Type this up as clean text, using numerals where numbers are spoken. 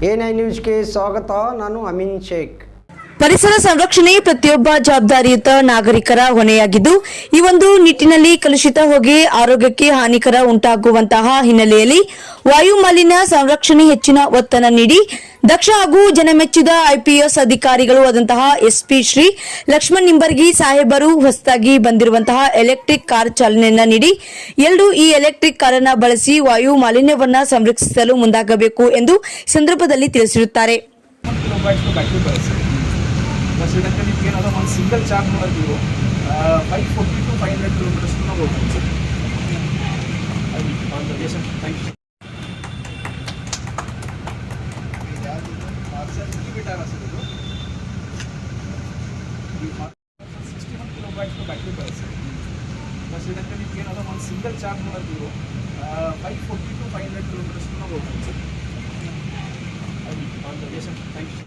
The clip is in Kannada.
A9 ನ್ಯೂಸ್ಗೆ ಸ್ವಾಗತ. ನಾನು ಅಮೀನ್ ಶೇಖ್. ಪರಿಸರ ಸಂರಕ್ಷಣೆ ಪ್ರತಿಯೊಬ್ಬ ಜವಾಬ್ದಾರಿಯುತ ನಾಗರಿಕರ ಹೊಣೆಯಾಗಿದ್ದು, ಈ ಒಂದು ನಿಟ್ಟಿನಲ್ಲಿ ಕಲುಷಿತ ಹೊಗೆ ಆರೋಗ್ಯಕ್ಕೆ ಹಾನಿಕರ ಉಂಟಾಗುವಂತಹ ಹಿನ್ನೆಲೆಯಲ್ಲಿ ವಾಯು ಮಾಲಿನ್ಯ ಸಂರಕ್ಷಣೆ ಹೆಚ್ಚಿನ ಒತ್ತನ್ನು ನೀಡಿ ದಕ್ಷ ಹಾಗೂ ಜನಮೆಚ್ಚಿದ ಐಪಿಎಸ್ ಅಧಿಕಾರಿಗಳು ಆದಂತಹ ಎಸ್ಪಿ ಶ್ರೀ ಲಕ್ಷ್ಮಣ್ ನಿಂಬರ್ಗಿ ಸಾಹೇಬರು ಹೊಸದಾಗಿ ಬಂದಿರುವಂತಹ ಎಲೆಕ್ಟ್ರಿಕ್ ಕಾರ್ ಚಾಲನೆಯನ್ನ ನೀಡಿ ಎಲ್ಲರೂ ಈ ಎಲೆಕ್ಟ್ರಿಕ್ ಕಾರನ್ನ ಬಳಸಿ ವಾಯು ಮಾಲಿನ್ಯವನ್ನ ಸಂರಕ್ಷಿಸಲು ಮುಂದಾಗಬೇಕು ಎಂದು ಸಂದರ್ಭದಲ್ಲಿ ತಿಳಿಸಿರುತ್ತಾರೆ. ಇದಕ್ಕೆ ನಿಮ್ಗೆ ಏನಾದರೂ ಒಂದು ಸಿಂಗಲ್ ಚಾರ್ಜ್ ಮಾಡೋದು 540 to 500 ಕಿಲೋಮೀಟರ್ಸ್ ಹೋಗ್ಬೋದು sir. Thank you. Sir kilometre sir ಇದು 61 ಕಿಲೋಮೀಟರ್ ಬ್ಯಾಟ್ರಿ ಬರುತ್ತೆ ಸರ್. ಇದಕ್ಕೆ ನಿಮ್ಗೆ ಏನಾದರೂ ಒಂದು ಸಿಂಗಲ್ ಚಾರ್ಜ್ ಮಾಡೋದು 540 to 500 ಕಿಲೋಮೀಟರ್ಸ್ ಹೋಗ್ಬೋದು ಸರ್. Thank you.